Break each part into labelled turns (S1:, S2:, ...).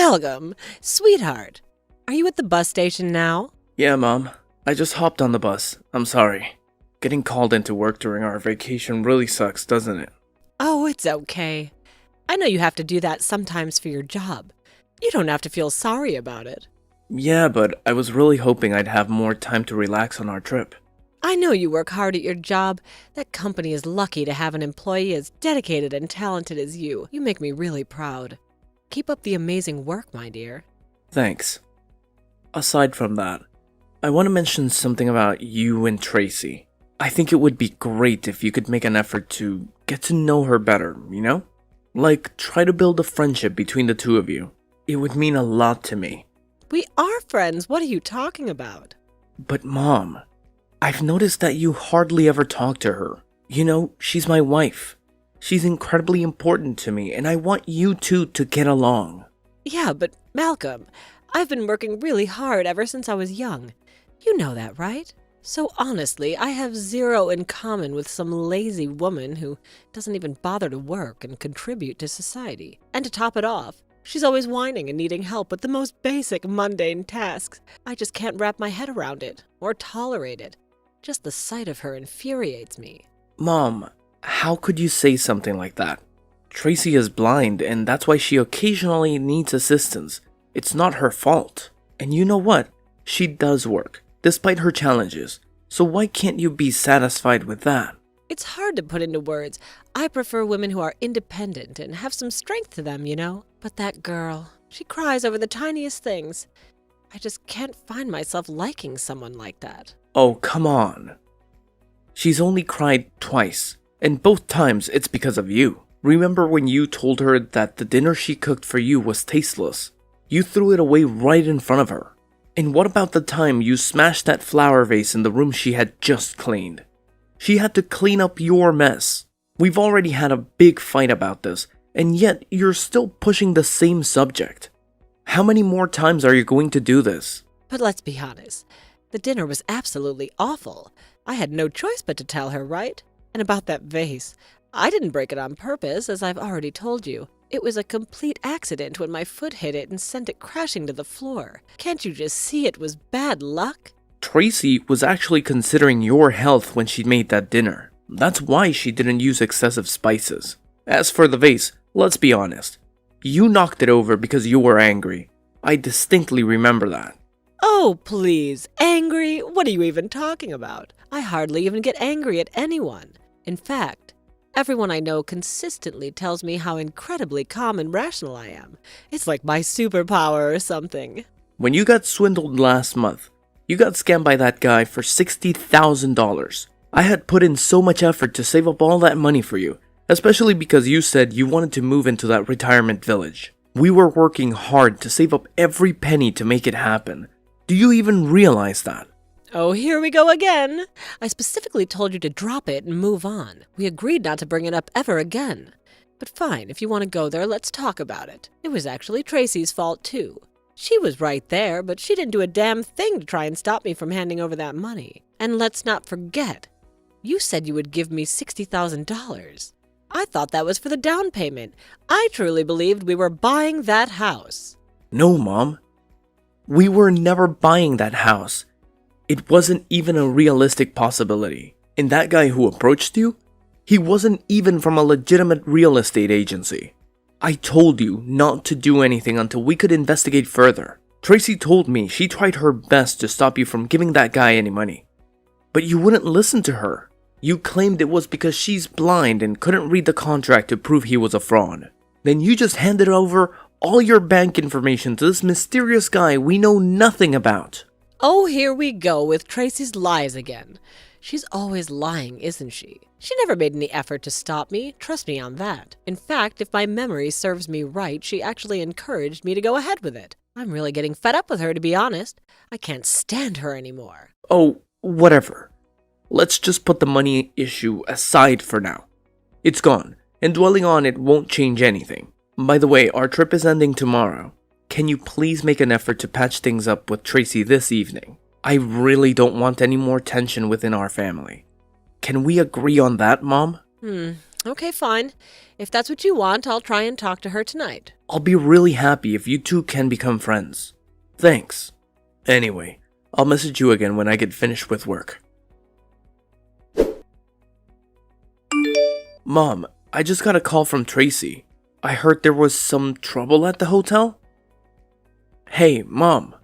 S1: Malcolm, sweetheart, are you at the bus station now?
S2: Yeah, Mom. I just hopped on the bus. I'm sorry. Getting called into work during our vacation really sucks, doesn't it?
S1: Oh, it's okay. I know you have to do that sometimes for your job. You don't have to feel sorry about it.
S2: Yeah, but I was really hoping I'd have more time to relax on our trip.
S1: I know you work hard at your job. That company is lucky to have an employee as dedicated and talented as you. You make me really proud. Keep up the amazing work, my dear.
S2: Thanks. Aside from that, I want to mention something about you and Tracy. I think it would be great if you could make an effort to get to know her better, you know? Like, try to build a friendship between the two of you. It would mean a lot to me.
S1: We are friends. What are you talking about?
S2: But Mom, I've noticed that you hardly ever talk to her. You know, she's my wife. She's incredibly important to me, and I want you two to get along.
S1: Yeah, but Malcolm, I've been working really hard ever since I was young. You know that, right? So honestly, I have zero in common with some lazy woman who doesn't even bother to work and contribute to society. And to top it off, she's always whining and needing help with the most basic, mundane tasks. I just can't wrap my head around it or tolerate it. Just the sight of her infuriates me.
S2: Mom, how could you say something like that? Tracy is blind, and that's why she occasionally needs assistance. It's not her fault. And you know what? She does work, despite her challenges. So why can't you be satisfied with that?
S1: It's hard to put into words. I prefer women who are independent and have some strength to them, you know? But that girl, she cries over the tiniest things. I just can't find myself liking someone like that.
S2: Oh, come on. She's only cried twice, and both times it's because of you. Remember when you told her that the dinner she cooked for you was tasteless? You threw it away right in front of her. And what about the time you smashed that flower vase in the room she had just cleaned? She had to clean up your mess. We've already had a big fight about this, and yet you're still pushing the same subject. How many more times are you going to do this?
S1: But let's be honest. The dinner was absolutely awful. I had no choice but to tell her, right? And about that vase, I didn't break it on purpose, as I've already told you. It was a complete accident when my foot hit it and sent it crashing to the floor. Can't you just see it was bad luck?
S2: Tracy was actually considering your health when she made that dinner. That's why she didn't use excessive spices. As for the vase, let's be honest. You knocked it over because you were angry. I distinctly remember that.
S1: Oh, please. Angry? What are you even talking about? I hardly even get angry at anyone. In fact, everyone I know consistently tells me how incredibly calm and rational I am. It's like my superpower or something.
S2: When you got swindled last month, you got scammed by that guy for $60,000. I had put in so much effort to save up all that money for you, especially because you said you wanted to move into that retirement village. We were working hard to save up every penny to make it happen. Do you even realize that?
S1: Oh, here we go again. I specifically told you to drop it and move on. We agreed not to bring it up ever again. But fine, if you want to go there, let's talk about it. It was actually Tracy's fault, too. She was right there, but she didn't do a damn thing to try and stop me from handing over that money. And let's not forget, you said you would give me $60,000. I thought that was for the down payment. I truly believed we were buying that house.
S2: No, Mom. We were never buying that house. It wasn't even a realistic possibility. And that guy who approached you, he wasn't even from a legitimate real estate agency. I told you not to do anything until we could investigate further. Tracy told me she tried her best to stop you from giving that guy any money. But you wouldn't listen to her. You claimed it was because she's blind and couldn't read the contract to prove he was a fraud. Then you just handed over all your bank information to this mysterious guy we know nothing about.
S1: Oh, here we go with Tracy's lies again. She's always lying, isn't she? She never made any effort to stop me, trust me on that. In fact, if my memory serves me right, she actually encouraged me to go ahead with it. I'm really getting fed up with her, to be honest. I can't stand her anymore.
S2: Oh, whatever. Let's just put the money issue aside for now. It's gone, and dwelling on it won't change anything. By the way, our trip is ending tomorrow. Can you please make an effort to patch things up with Tracy this evening? I really don't want any more tension within our family. Can we agree on that, Mom?
S1: Okay, fine. If that's what you want, I'll try and talk to her tonight.
S2: I'll be really happy if you two can become friends. Thanks. Anyway, I'll message you again when I get finished with work. Mom, I just got a call from Tracy. I heard there was some trouble at the hotel. Hey, Mom.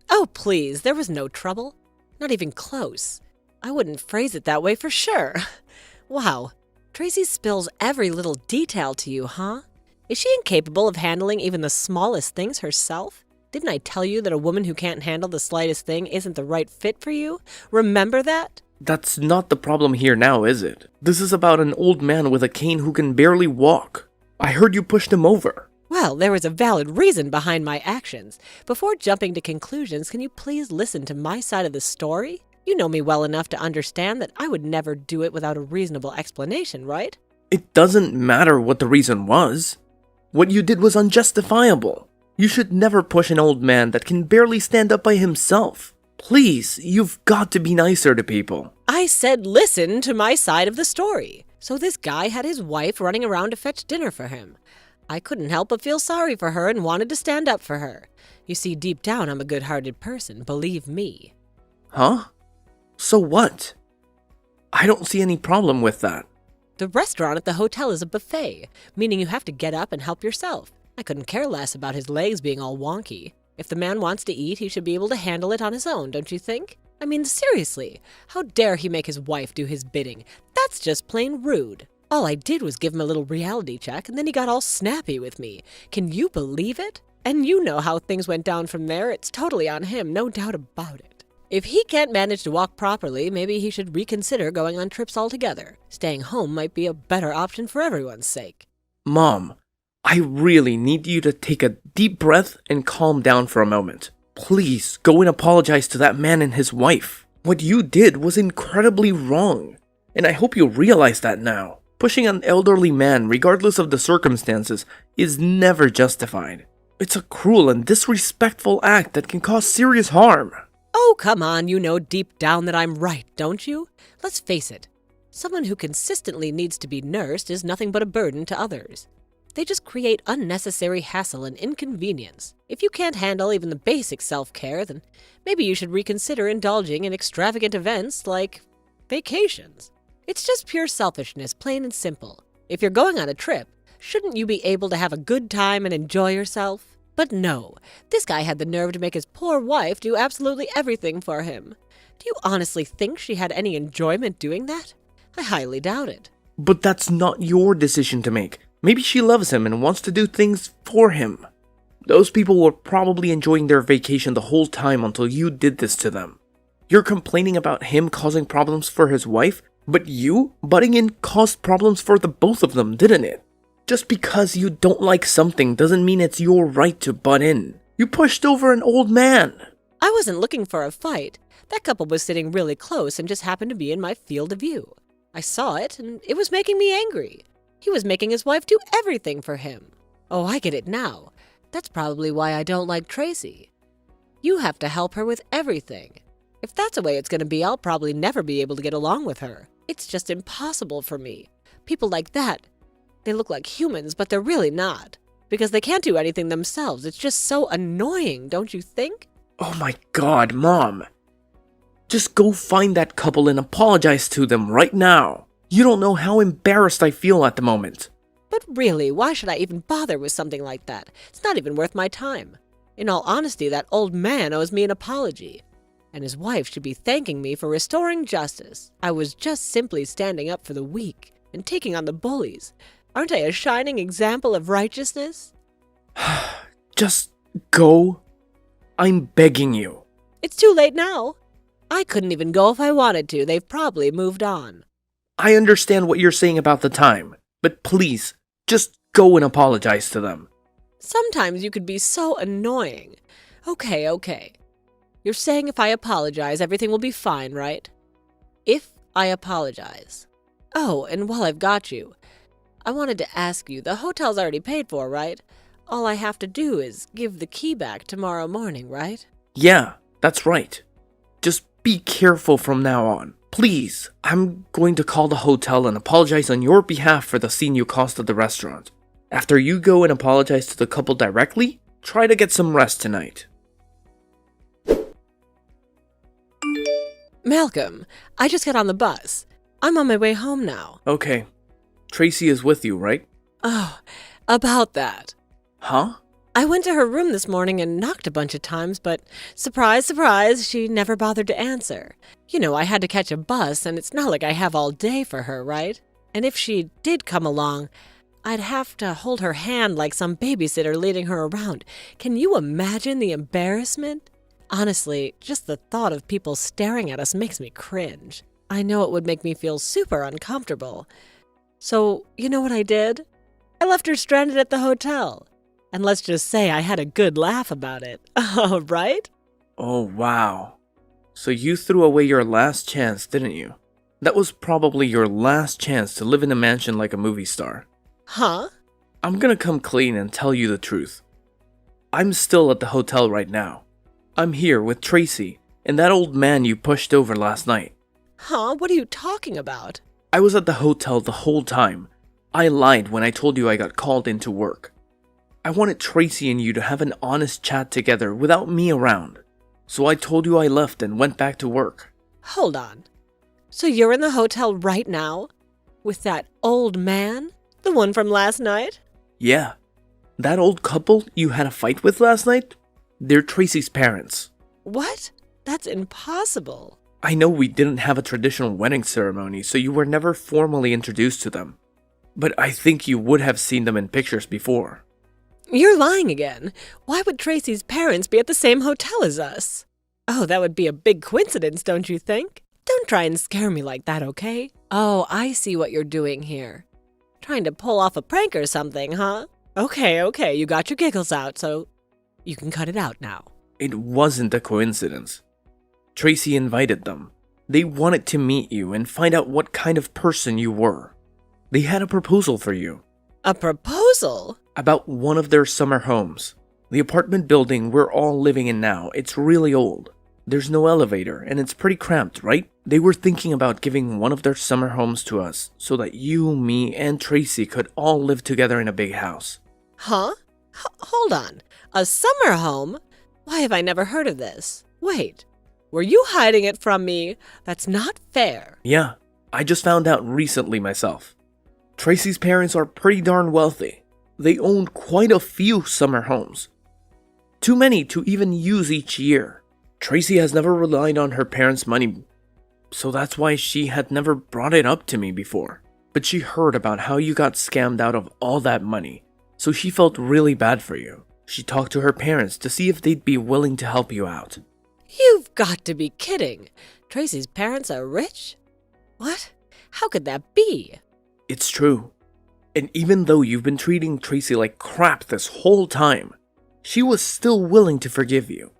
S1: Oh, please, there was no trouble. Not even close. I wouldn't phrase it that way for sure. Wow, Tracy spills every little detail to you, huh? Is she incapable of handling even the smallest things herself? Didn't I tell you that a woman who can't handle the slightest thing isn't the right fit for you? Remember that?
S2: That's not the problem here now, is it? This is about an old man with a cane who can barely walk. I heard you pushed him over.
S1: Well, there was a valid reason behind my actions. Before jumping to conclusions, can you please listen to my side of the story? You know me well enough to understand that I would never do it without a reasonable explanation, right?
S2: It doesn't matter what the reason was. What you did was unjustifiable. You should never push an old man that can barely stand up by himself. Please, you've got to be nicer to people.
S1: I said listen to my side of the story. So this guy had his wife running around to fetch dinner for him. I couldn't help but feel sorry for her and wanted to stand up for her. You see, deep down, I'm a good-hearted person, believe me.
S2: Huh? So what? I don't see any problem with that.
S1: The restaurant at the hotel is a buffet, meaning you have to get up and help yourself. I couldn't care less about his legs being all wonky. If the man wants to eat, he should be able to handle it on his own, don't you think? I mean, seriously, how dare he make his wife do his bidding? That's just plain rude. All I did was give him a little reality check, and then he got all snappy with me. Can you believe it? And you know how things went down from there. It's totally on him, no doubt about it. If he can't manage to walk properly, maybe he should reconsider going on trips altogether. Staying home might be a better option for everyone's sake.
S2: Mom, I really need you to take a deep breath and calm down for a moment. Please, go and apologize to that man and his wife. What you did was incredibly wrong, and I hope you realize that now. Pushing an elderly man, regardless of the circumstances, is never justified. It's a cruel and disrespectful act that can cause serious harm.
S1: Oh, come on, you know deep down that I'm right, don't you? Let's face it, someone who consistently needs to be nursed is nothing but a burden to others. They just create unnecessary hassle and inconvenience. If you can't handle even the basic self-care, then maybe you should reconsider indulging in extravagant events like vacations. It's just pure selfishness, plain and simple. If you're going on a trip, shouldn't you be able to have a good time and enjoy yourself? But no, this guy had the nerve to make his poor wife do absolutely everything for him. Do you honestly think she had any enjoyment doing that? I highly doubt it.
S2: But that's not your decision to make. Maybe she loves him and wants to do things for him. Those people were probably enjoying their vacation the whole time until you did this to them. You're complaining about him causing problems for his wife, but you butting in caused problems for the both of them, didn't it? Just because you don't like something doesn't mean it's your right to butt in. You pushed over an old man.
S1: I wasn't looking for a fight. That couple was sitting really close and just happened to be in my field of view. I saw it, and it was making me angry. He was making his wife do everything for him. Oh, I get it now. That's probably why I don't like Tracy. You have to help her with everything. If that's the way it's going to be, I'll probably never be able to get along with her. It's just impossible for me. People like that, they look like humans, but they're really not. Because they can't do anything themselves. It's just so annoying, don't you think?
S2: Oh my god, Mom. Just go find that couple and apologize to them right now. You don't know how embarrassed I feel at the moment.
S1: But really, why should I even bother with something like that? It's not even worth my time. In all honesty, that old man owes me an apology. And his wife should be thanking me for restoring justice. I was just simply standing up for the weak and taking on the bullies. Aren't I a shining example of righteousness?
S2: Just go. I'm begging you.
S1: It's too late now. I couldn't even go if I wanted to. They've probably moved on.
S2: I understand what you're saying about the time, but please, just go and apologize to them.
S1: Sometimes you could be so annoying. Okay. You're saying if I apologize, everything will be fine, right? If I apologize. Oh, and while I've got you, I wanted to ask you, the hotel's already paid for, right? All I have to do is give the key back tomorrow morning, right?
S2: Yeah, that's right. Just be careful from now on. Please, I'm going to call the hotel and apologize on your behalf for the scene you caused at the restaurant. After you go and apologize to the couple directly, try to get some rest tonight.
S1: Malcolm, I just got on the bus. I'm on my way home now.
S2: Okay. Tracy is with you, right?
S1: Oh, about that.
S2: Huh?
S1: I went to her room this morning and knocked a bunch of times, but surprise, surprise, she never bothered to answer. You know, I had to catch a bus, and it's not like I have all day for her, right? And if she did come along, I'd have to hold her hand like some babysitter leading her around. Can you imagine the embarrassment? Honestly, just the thought of people staring at us makes me cringe. I know it would make me feel super uncomfortable. So, you know what I did? I left her stranded at the hotel. And let's just say I had a good laugh about it. Oh, right?
S2: Oh, wow. So you threw away your last chance, didn't you? That was probably your last chance to live in a mansion like a movie star.
S1: Huh?
S2: I'm gonna come clean and tell you the truth. I'm still at the hotel right now. I'm here with Tracy and that old man you pushed over last night.
S1: Huh? What are you talking about?
S2: I was at the hotel the whole time. I lied when I told you I got called into work. I wanted Tracy and you to have an honest chat together without me around. So I told you I left and went back to work.
S1: Hold on. So you're in the hotel right now? With that old man? The one from last night?
S2: Yeah. That old couple you had a fight with last night? They're Tracy's parents.
S1: What? That's impossible.
S2: I know we didn't have a traditional wedding ceremony, so you were never formally introduced to them. But I think you would have seen them in pictures before.
S1: You're lying again. Why would Tracy's parents be at the same hotel as us? Oh, that would be a big coincidence, don't you think? Don't try and scare me like that, okay? Oh, I see what you're doing here. Trying to pull off a prank or something, huh? Okay, you got your giggles out, so you can cut it out now.
S2: It wasn't a coincidence. Tracy invited them. They wanted to meet you and find out what kind of person you were. They had a proposal for you.
S1: A proposal?
S2: About one of their summer homes. The apartment building we're all living in now, it's really old. There's no elevator and it's pretty cramped, right? They were thinking about giving one of their summer homes to us so that you, me, and Tracy could all live together in a big house.
S1: Huh? Hold on. A summer home? Why have I never heard of this? Wait, were you hiding it from me? That's not fair.
S2: Yeah, I just found out recently myself. Tracy's parents are pretty darn wealthy. They own quite a few summer homes. Too many to even use each year. Tracy has never relied on her parents' money, so that's why she had never brought it up to me before. But she heard about how you got scammed out of all that money, so she felt really bad for you. She talked to her parents to see if they'd be willing to help you out.
S1: You've got to be kidding. Tracy's parents are rich? What? How could that be?
S2: It's true. And even though you've been treating Tracy like crap this whole time, she was still willing to forgive you.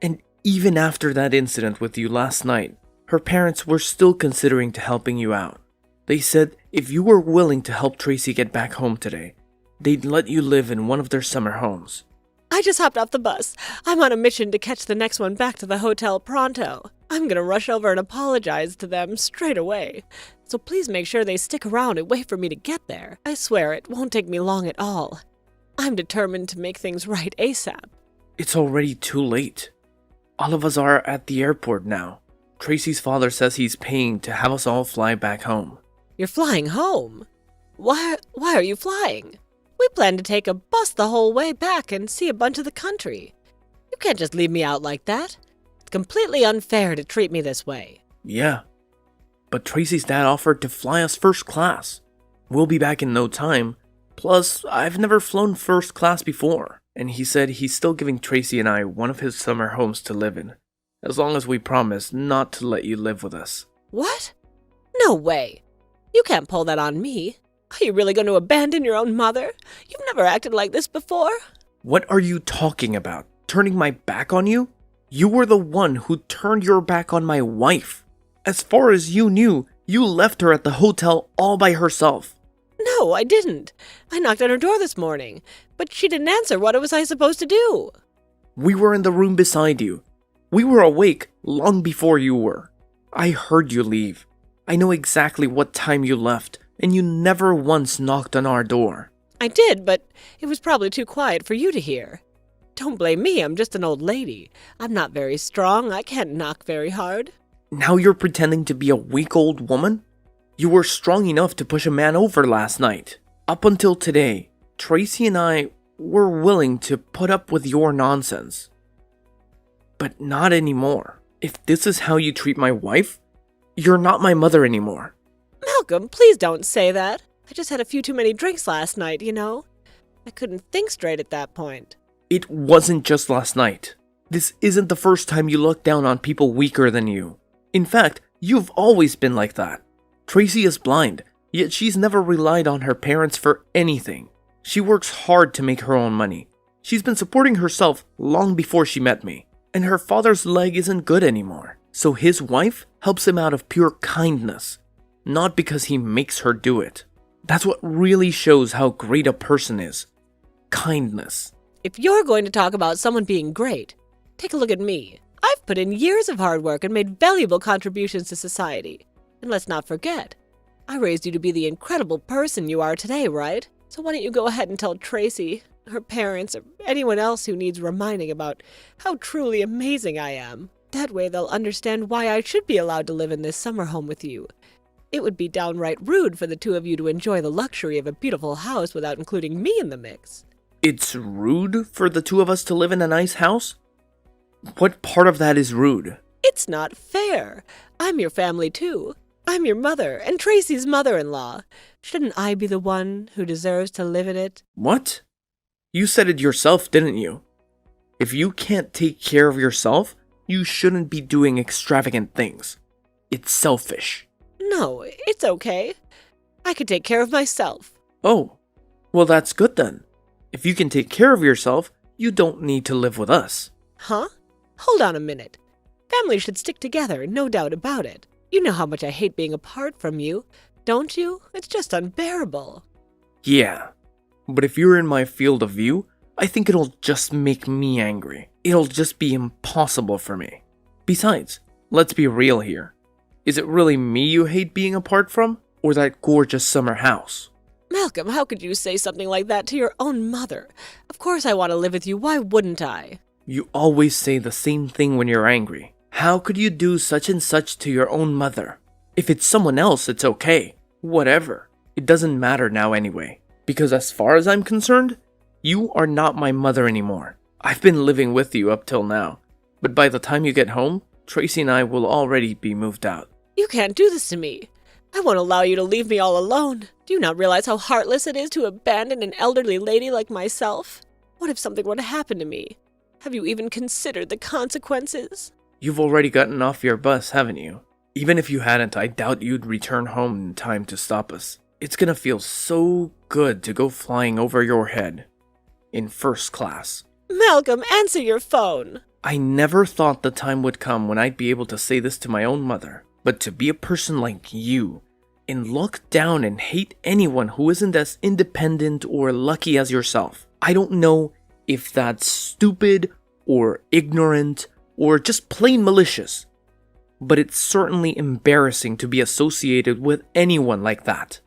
S2: And even after that incident with you last night, her parents were still considering to helping you out. They said if you were willing to help Tracy get back home today, they'd let you live in one of their summer homes.
S1: I just hopped off the bus. I'm on a mission to catch the next one back to the hotel pronto. I'm gonna rush over and apologize to them straight away. So please make sure they stick around and wait for me to get there. I swear it won't take me long at all. I'm determined to make things right ASAP.
S2: It's already too late. All of us are at the airport now. Tracy's father says he's paying to have us all fly back home.
S1: You're flying home? Why are you flying? We plan to take a bus the whole way back and see a bunch of the country. You can't just leave me out like that. It's completely unfair to treat me this way.
S2: Yeah, but Tracy's dad offered to fly us first class. We'll be back in no time. Plus, I've never flown first class before. And he said he's still giving Tracy and I one of his summer homes to live in, as long as we promise not to let you live with us.
S1: What? No way. You can't pull that on me. Are you really going to abandon your own mother? You've never acted like this before.
S2: What are you talking about? Turning my back on you? You were the one who turned your back on my wife. As far as you knew, you left her at the hotel all by herself.
S1: No, I didn't. I knocked on her door this morning, but she didn't answer. What was I supposed to do?
S2: We were in the room beside you. We were awake long before you were. I heard you leave. I know exactly what time you left, and you never once knocked on our door.
S1: I did, but it was probably too quiet for you to hear. Don't blame me, I'm just an old lady. I'm not very strong, I can't knock very hard.
S2: Now you're pretending to be a weak old woman? You were strong enough to push a man over last night. Up until today, Tracy and I were willing to put up with your nonsense. But not anymore. If this is how you treat my wife, you're not my mother anymore.
S1: Malcolm, please don't say that. I just had a few too many drinks last night, you know. I couldn't think straight at that point.
S2: It wasn't just last night. This isn't the first time you look down on people weaker than you. In fact, you've always been like that. Tracy is blind, yet she's never relied on her parents for anything. She works hard to make her own money. She's been supporting herself long before she met me. And her father's leg isn't good anymore. So his wife helps him out of pure kindness, not because he makes her do it. That's what really shows how great a person is. Kindness.
S1: If you're going to talk about someone being great, take a look at me. I've put in years of hard work and made valuable contributions to society. And let's not forget, I raised you to be the incredible person you are today, right? So why don't you go ahead and tell Tracy, her parents, or anyone else who needs reminding about how truly amazing I am. That way they'll understand why I should be allowed to live in this summer home with you. It would be downright rude for the two of you to enjoy the luxury of a beautiful house without including me in the mix.
S2: It's rude for the two of us to live in a nice house? What part of that is rude?
S1: It's not fair. I'm your family too. I'm your mother and Tracy's mother-in-law. Shouldn't I be the one who deserves to live in it?
S2: What? You said it yourself, didn't you? If you can't take care of yourself, you shouldn't be doing extravagant things. It's selfish.
S1: No, it's okay. I can take care of myself.
S2: Oh, well that's good then. If you can take care of yourself, you don't need to live with us.
S1: Huh? Hold on a minute. Families should stick together, no doubt about it. You know how much I hate being apart from you, don't you? It's just unbearable.
S2: Yeah, but if you're in my field of view, I think it'll just make me angry. It'll just be impossible for me. Besides, let's be real here. Is it really me you hate being apart from, or that gorgeous summer house?
S1: Malcolm, how could you say something like that to your own mother? Of course I want to live with you, why wouldn't I?
S2: You always say the same thing when you're angry. How could you do such and such to your own mother? If it's someone else, it's okay. Whatever. It doesn't matter now anyway. Because as far as I'm concerned, you are not my mother anymore. I've been living with you up till now. But by the time you get home, Tracy and I will already be moved out.
S1: You can't do this to me. I won't allow you to leave me all alone. Do you not realize how heartless it is to abandon an elderly lady like myself? What if something were to happen to me? Have you even considered the consequences?
S2: You've already gotten off your bus, haven't you? Even if you hadn't, I doubt you'd return home in time to stop us. It's gonna feel so good to go flying over your head. In first class.
S1: Malcolm, answer your phone.
S2: I never thought the time would come when I'd be able to say this to my own mother. But to be a person like you, and look down and hate anyone who isn't as independent or lucky as yourself. I don't know if that's stupid or ignorant or just plain malicious, but it's certainly embarrassing to be associated with anyone like that.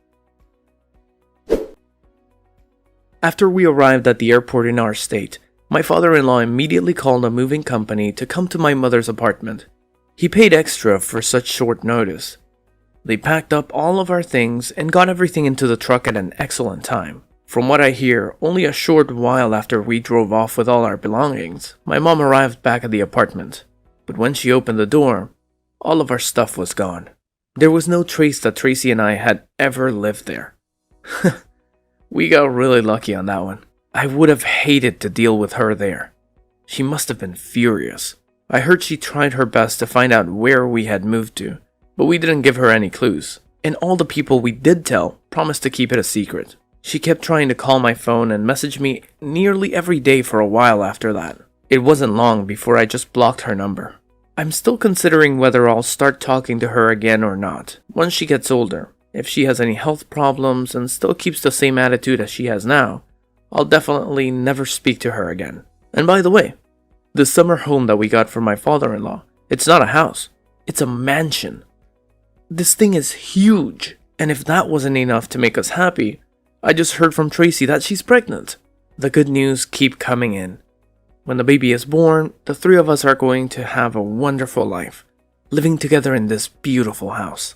S2: After we arrived at the airport in our state, my father-in-law immediately called a moving company to come to my mother's apartment. He paid extra for such short notice. They packed up all of our things and got everything into the truck at an excellent time. From what I hear, only a short while after we drove off with all our belongings, my mom arrived back at the apartment. But when she opened the door, all of our stuff was gone. There was no trace that Tracy and I had ever lived there. We got really lucky on that one. I would have hated to deal with her there. She must have been furious. I heard she tried her best to find out where we had moved to, but we didn't give her any clues. And all the people we did tell promised to keep it a secret. She kept trying to call my phone and message me nearly every day for a while after that. It wasn't long before I just blocked her number. I'm still considering whether I'll start talking to her again or not, once she gets older. If she has any health problems and still keeps the same attitude as she has now, I'll definitely never speak to her again. And by the way, the summer home that we got from my father-in-law, it's not a house. It's a mansion. This thing is huge. And if that wasn't enough to make us happy, I just heard from Tracy that she's pregnant. The good news keep coming in. When the baby is born, the three of us are going to have a wonderful life, living together in this beautiful house.